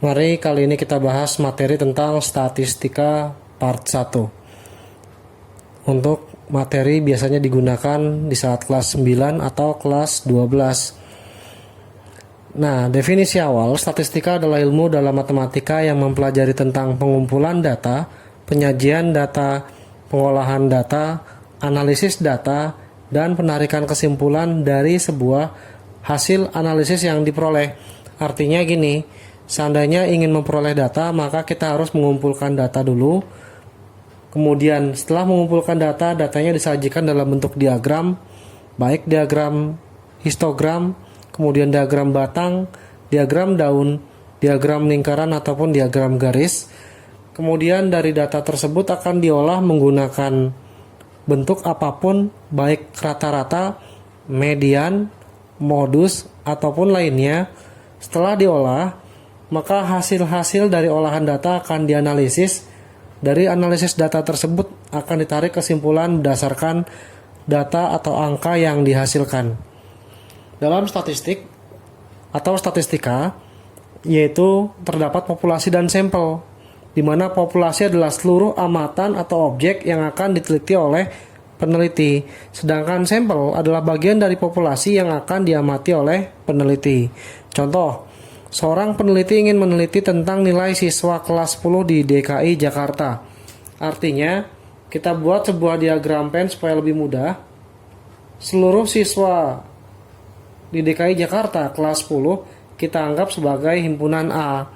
Mari kali ini kita bahas materi tentang statistika part 1. Untuk materi biasanya digunakan di saat kelas 9 atau kelas 12. Nah, definisi awal, statistika adalah ilmu dalam matematika yang mempelajari tentang pengumpulan data, penyajian data, pengolahan data, analisis data, dan penarikan kesimpulan dari sebuah hasil analisis yang diperoleh. Artinya gini, seandainya ingin memperoleh data, maka kita harus mengumpulkan data dulu. Kemudian setelah mengumpulkan data, datanya disajikan dalam bentuk diagram, baik diagram histogram, kemudian diagram batang, diagram daun, diagram lingkaran ataupun diagram garis. Kemudian dari data tersebut akan diolah menggunakan bentuk apapun, baik rata-rata, median, modus, ataupun lainnya. Setelah diolah, maka hasil-hasil dari olahan data akan dianalisis. Dari analisis data tersebut akan ditarik kesimpulan berdasarkan data atau angka yang dihasilkan. Dalam statistik atau statistika, yaitu terdapat populasi dan sampel, di mana populasi adalah seluruh amatan atau objek yang akan diteliti oleh peneliti, sedangkan sampel adalah bagian dari populasi yang akan diamati oleh peneliti. Contoh, seorang peneliti ingin meneliti tentang nilai siswa kelas 10 di DKI Jakarta. Artinya, kita buat sebuah diagram pen supaya lebih mudah. Seluruh siswa di DKI Jakarta kelas 10 kita anggap sebagai himpunan A.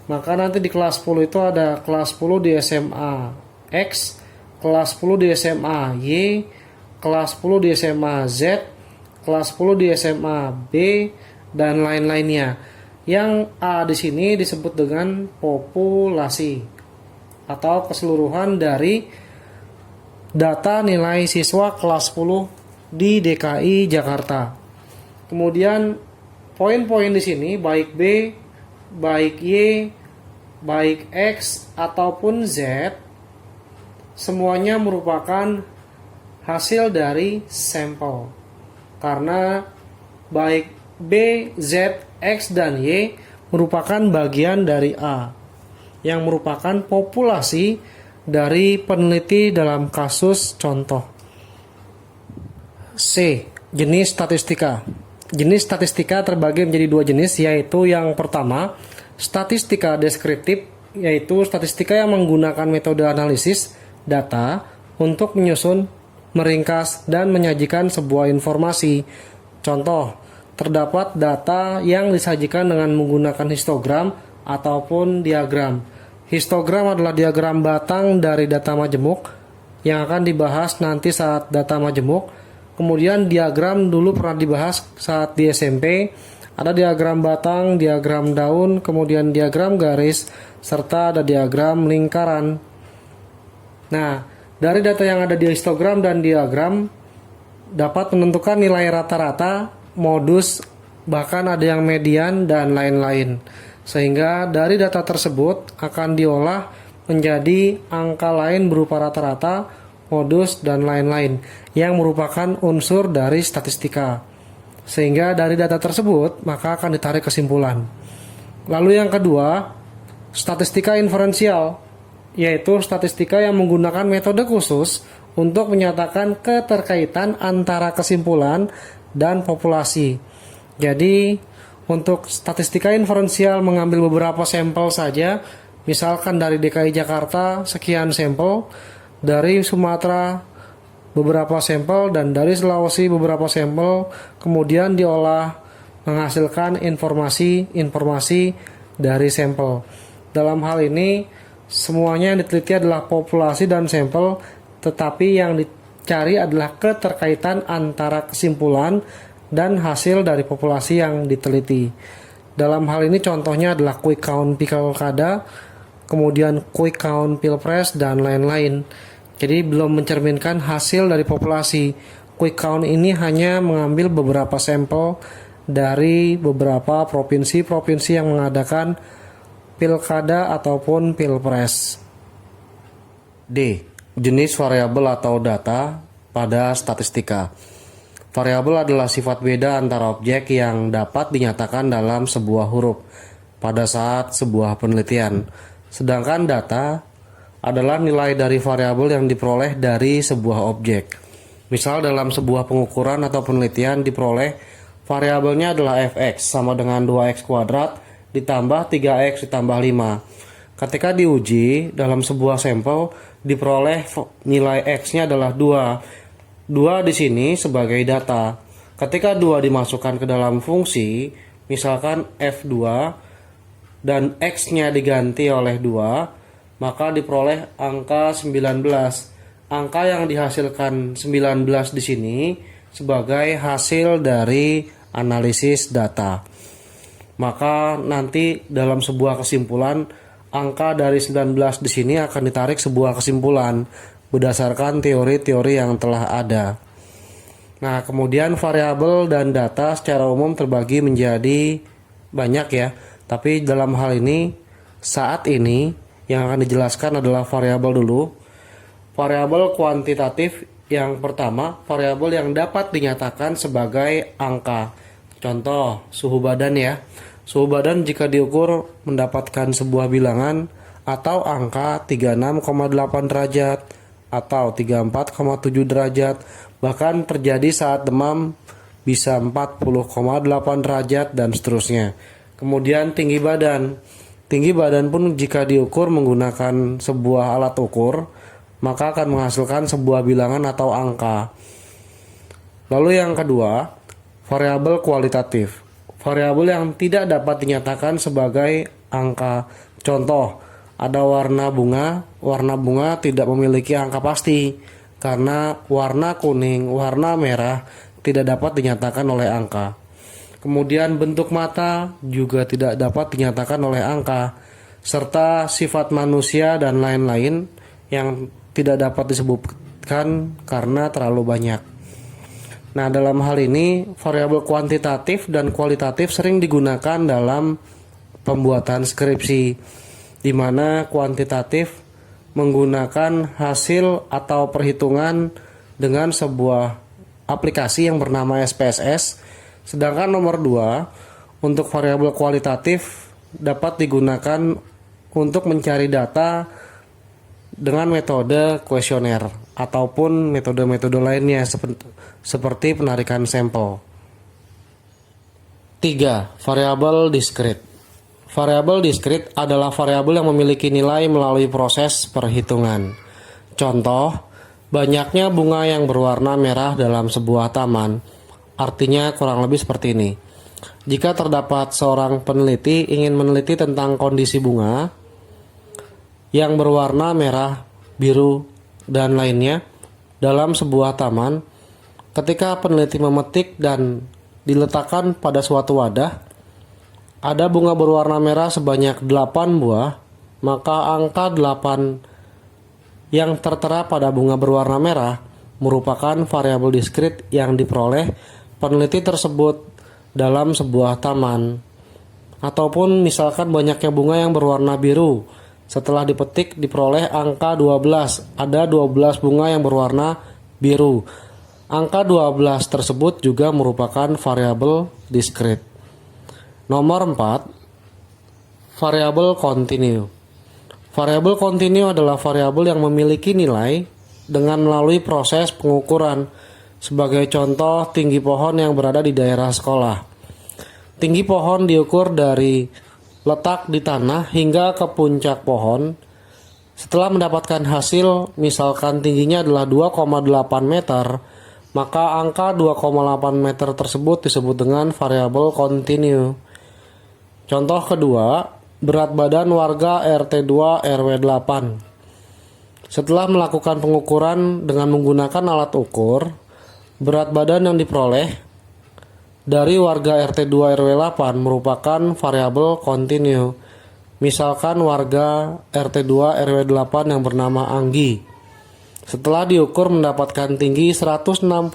Maka nanti di kelas 10 itu ada kelas 10 di SMA X, kelas 10 di SMA Y, kelas 10 di SMA Z, kelas 10 di SMA B, dan lain-lainnya. Yang A di sini disebut dengan populasi atau keseluruhan dari data nilai siswa kelas 10 di DKI Jakarta. Kemudian poin-poin di sini baik B, baik Y, baik X ataupun Z, semuanya merupakan hasil dari sampel. Karena baik B, Z, X, dan Y merupakan bagian dari A, yang merupakan populasi dari peneliti dalam kasus contoh. C. Jenis statistika. Jenis statistika terbagi menjadi dua jenis, yaitu yang pertama, statistika deskriptif, yaitu statistika yang menggunakan metode analisis data untuk menyusun, meringkas, dan menyajikan sebuah informasi. Contoh, terdapat data yang disajikan dengan menggunakan histogram ataupun diagram. Histogram adalah diagram batang dari data majemuk yang akan dibahas nanti saat data majemuk. Kemudian diagram dulu pernah dibahas saat di SMP. Ada diagram batang, diagram daun, kemudian diagram garis, serta ada diagram lingkaran. Nah, dari data yang ada di histogram dan diagram dapat menentukan nilai rata-rata, modus, bahkan ada yang median dan lain-lain. Sehingga dari data tersebut akan diolah menjadi angka lain berupa rata-rata, modus, dan lain-lain yang merupakan unsur dari statistika. Sehingga dari data tersebut maka akan ditarik kesimpulan. Lalu yang kedua, statistika inferensial, yaitu statistika yang menggunakan metode khusus untuk menyatakan keterkaitan antara kesimpulan dan populasi. Jadi, untuk statistika inferensial mengambil beberapa sampel saja, misalkan dari DKI Jakarta sekian sampel, dari Sumatera beberapa sampel, dan dari Sulawesi beberapa sampel, kemudian diolah menghasilkan informasi dari sampel. Dalam hal ini, semuanya yang diteliti adalah populasi dan sampel, tetapi yang dicari adalah keterkaitan antara kesimpulan dan hasil dari populasi yang diteliti. Dalam hal ini contohnya adalah quick count pilkada, kemudian quick count pilpres, dan lain-lain. Jadi belum mencerminkan hasil dari populasi. Quick count ini hanya mengambil beberapa sampel dari beberapa provinsi-provinsi yang mengadakan pilkada ataupun pilpres. D. Jenis variabel atau data pada statistika. Variabel adalah sifat beda antara objek yang dapat dinyatakan dalam sebuah huruf. pada saat sebuah penelitian. Sedangkan data adalah nilai dari variabel yang diperoleh dari sebuah objek. Misal dalam sebuah pengukuran atau penelitian diperoleh variabelnya adalah fx sama dengan 2x kuadrat ditambah 3x ditambah 5. Ketika diuji dalam sebuah sampel diperoleh nilai x-nya adalah 2. 2 di sini sebagai data. Ketika 2 dimasukkan ke dalam fungsi, misalkan f2 dan x-nya diganti oleh 2, maka diperoleh angka 19. Angka yang dihasilkan 19 di sini sebagai hasil dari analisis data. Maka nanti dalam sebuah kesimpulan, angka dari 19 di sini akan ditarik sebuah kesimpulan berdasarkan teori-teori yang telah ada. Nah, kemudian variabel dan data secara umum terbagi menjadi banyak ya. Tapi dalam hal ini, saat ini yang akan dijelaskan adalah variabel dulu. Variabel kuantitatif yang pertama, variabel yang dapat dinyatakan sebagai angka. Contoh, suhu badan ya. Suhu badan jika diukur mendapatkan sebuah bilangan atau angka 36,8 derajat atau 34,7 derajat. Bahkan terjadi saat demam bisa 40,8 derajat dan seterusnya. Kemudian tinggi badan. Tinggi badan pun jika diukur menggunakan sebuah alat ukur, maka akan menghasilkan sebuah bilangan atau angka. Lalu yang kedua, variabel kualitatif. Variabel yang tidak dapat dinyatakan sebagai angka. Contoh, ada warna bunga. Warna bunga tidak memiliki angka pasti. Karena warna kuning, warna merah tidak dapat dinyatakan oleh angka. Kemudian bentuk mata juga tidak dapat dinyatakan oleh angka, serta sifat manusia dan lain-lain yang tidak dapat disebutkan karena terlalu banyak. Nah, dalam hal ini variabel kuantitatif dan kualitatif sering digunakan dalam pembuatan skripsi, di mana kuantitatif menggunakan hasil atau perhitungan dengan sebuah aplikasi yang bernama SPSS. Sedangkan nomor 2 untuk variabel kualitatif dapat digunakan untuk mencari data dengan metode kuesioner ataupun metode-metode lainnya seperti penarikan sampel. 3. Variabel diskrit. Variabel diskrit adalah variabel yang memiliki nilai melalui proses perhitungan. Contoh, banyaknya bunga yang berwarna merah dalam sebuah taman. Artinya kurang lebih seperti ini. Jika terdapat seorang peneliti ingin meneliti tentang kondisi bunga yang berwarna merah, biru, dan lainnya dalam sebuah taman, ketika peneliti memetik dan diletakkan pada suatu wadah, ada bunga berwarna merah sebanyak 8 buah, maka angka 8 yang tertera pada bunga berwarna merah merupakan variabel diskrit yang diperoleh peneliti tersebut dalam sebuah taman. Ataupun misalkan banyaknya bunga yang berwarna biru, setelah dipetik diperoleh angka 12, ada 12 bunga yang berwarna biru. Angka 12 tersebut juga merupakan variabel diskrit. Nomor 4, variabel kontinu. Variabel kontinu adalah variabel yang memiliki nilai dengan melalui proses pengukuran. Sebagai contoh, tinggi pohon yang berada di daerah sekolah. Tinggi pohon diukur dari letak di tanah hingga ke puncak pohon. Setelah mendapatkan hasil, misalkan tingginya adalah 2,8 meter, maka angka 2,8 meter tersebut disebut dengan variabel kontinu. Contoh kedua, berat badan warga RT2 RW 8. Setelah melakukan pengukuran dengan menggunakan alat ukur, berat badan yang diperoleh dari warga RT2 RW 8 merupakan variabel kontinu. Misalkan warga RT2 RW 8 yang bernama Anggi. Setelah diukur mendapatkan tinggi 160,72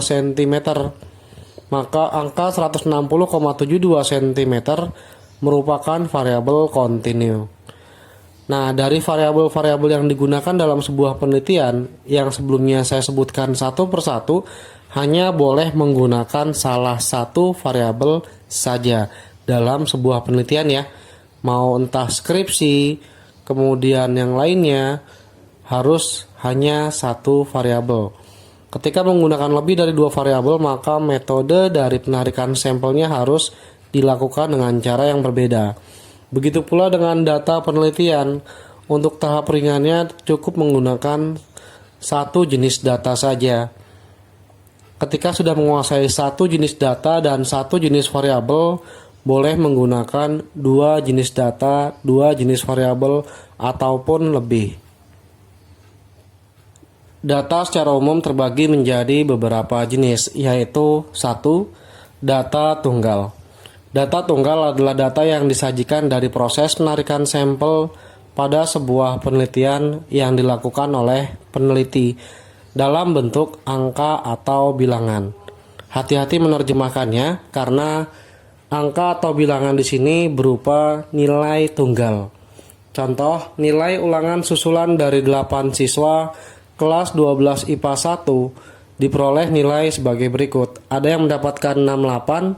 cm, maka angka 160,72 cm merupakan variabel kontinu. Nah, dari variabel-variabel yang digunakan dalam sebuah penelitian yang sebelumnya saya sebutkan satu persatu, hanya boleh menggunakan salah satu variabel saja dalam sebuah penelitian ya. Mau entah skripsi, kemudian yang lainnya, harus hanya satu variabel. Ketika menggunakan lebih dari dua variabel, maka metode dari penarikan sampelnya harus dilakukan dengan cara yang berbeda. Begitu pula dengan data penelitian. Untuk tahap ringannya cukup menggunakan satu jenis data saja. Ketika sudah menguasai satu jenis data dan satu jenis variabel, boleh menggunakan dua jenis data, dua jenis variabel, ataupun lebih. Data secara umum terbagi menjadi beberapa jenis, yaitu 1. Data tunggal. Data tunggal adalah data yang disajikan dari proses penarikan sampel pada sebuah penelitian yang dilakukan oleh peneliti dalam bentuk angka atau bilangan. Hati-hati menerjemahkannya karena angka atau bilangan di sini berupa nilai tunggal. Contoh, nilai ulangan susulan dari 8 siswa kelas 12 IPA 1 diperoleh nilai sebagai berikut. Ada yang mendapatkan 68,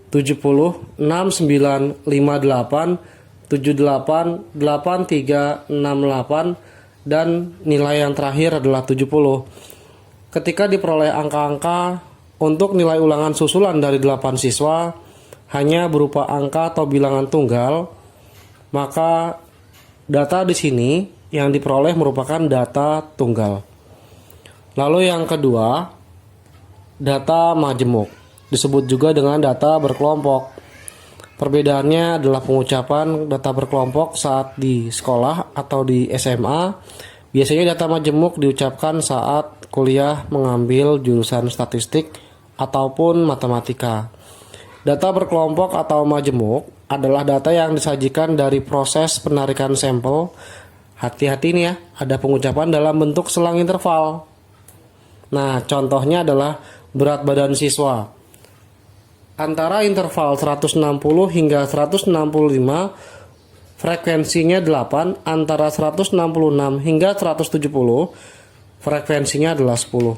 70, 69, 58, 78, 83, 68, dan nilai yang terakhir adalah 70. Ketika diperoleh angka-angka untuk nilai ulangan susulan dari 8 siswa hanya berupa angka atau bilangan tunggal, maka data di sini yang diperoleh merupakan data tunggal. Lalu yang kedua, data majemuk, disebut juga dengan data berkelompok. Perbedaannya adalah pengucapan data berkelompok saat di sekolah atau di SMA. Biasanya data majemuk diucapkan saat kuliah mengambil jurusan statistik ataupun matematika. Data berkelompok atau majemuk adalah data yang disajikan dari proses penarikan sampel. Hati-hati nih ya, ada pengucapan dalam bentuk selang interval. Nah, contohnya adalah berat badan siswa. Antara interval 160 hingga 165, frekuensinya 8, antara 166 hingga 170, frekuensinya adalah 10.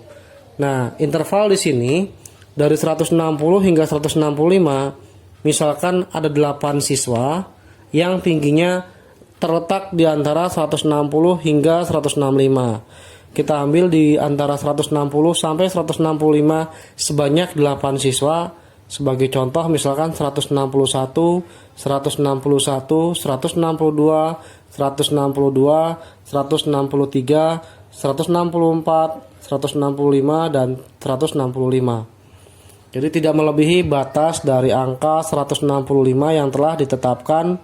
Nah, interval di sini dari 160 hingga 165, misalkan ada 8 siswa yang tingginya terletak di antara 160 hingga 165. Kita ambil di antara 160 sampai 165 sebanyak 8 siswa. Sebagai contoh misalkan 161, 161, 162, 162, 163, 164, 165, dan 165. Jadi tidak melebihi batas dari angka 165 yang telah ditetapkan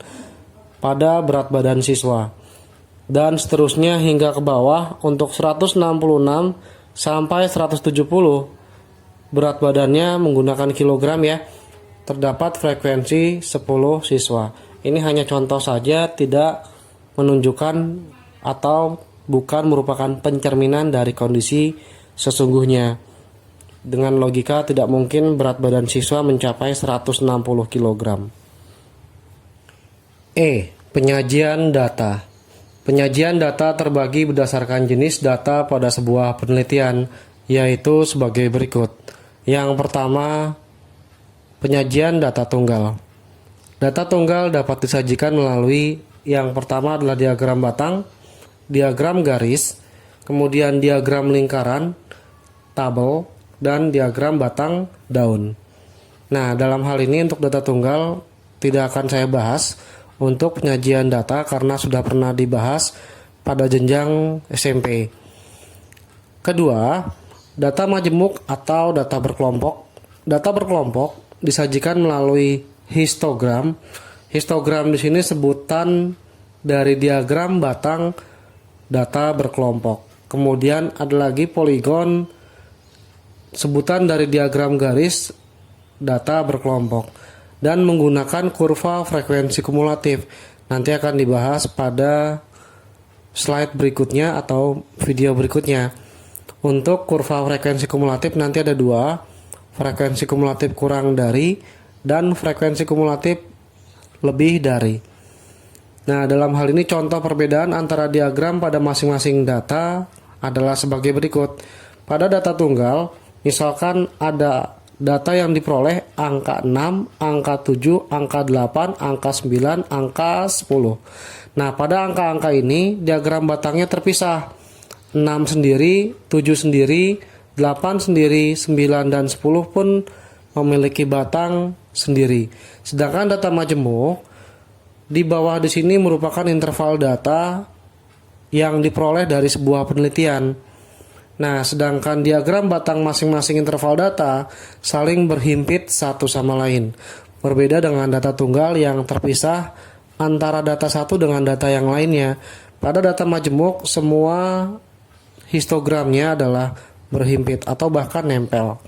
pada berat badan siswa. Dan seterusnya hingga ke bawah untuk 166 sampai 170 berat badannya menggunakan kilogram ya. Terdapat frekuensi 10 siswa. Ini hanya contoh saja, tidak menunjukkan atau bukan merupakan pencerminan dari kondisi sesungguhnya. Dengan logika tidak mungkin berat badan siswa mencapai 160 kg. Penyajian data. Penyajian data terbagi berdasarkan jenis data pada sebuah penelitian, yaitu sebagai berikut. Yang pertama, penyajian data tunggal. Data tunggal dapat disajikan melalui yang pertama adalah diagram batang, diagram garis, kemudian diagram lingkaran, tabel, dan diagram batang daun. Nah, dalam hal ini untuk data tunggal tidak akan saya bahas untuk penyajian data karena sudah pernah dibahas pada jenjang SMP. Kedua, data majemuk atau data berkelompok. Data berkelompok disajikan melalui histogram. Histogram di sini sebutan dari diagram batang data berkelompok. Kemudian ada lagi poligon, sebutan dari diagram garis data berkelompok, dan menggunakan kurva frekuensi kumulatif. Nanti akan dibahas pada slide berikutnya atau video berikutnya. Untuk kurva frekuensi kumulatif nanti ada dua, frekuensi kumulatif kurang dari dan frekuensi kumulatif lebih dari. Nah, dalam hal ini contoh perbedaan antara diagram pada masing-masing data adalah sebagai berikut. Pada data tunggal, misalkan ada data yang diperoleh angka 6, angka 7, angka 8, angka 9, angka 10. Nah, pada angka-angka ini diagram batangnya terpisah. 6 sendiri, 7 sendiri, 8 sendiri, 9 dan 10 pun memiliki batang sendiri. Sedangkan data majemuk di bawah di sini merupakan interval data yang diperoleh dari sebuah penelitian. Nah, sedangkan diagram batang masing-masing interval data saling berhimpit satu sama lain. Berbeda dengan data tunggal yang terpisah antara data satu dengan data yang lainnya. Pada data majemuk, semua histogramnya adalah berhimpit atau bahkan nempel.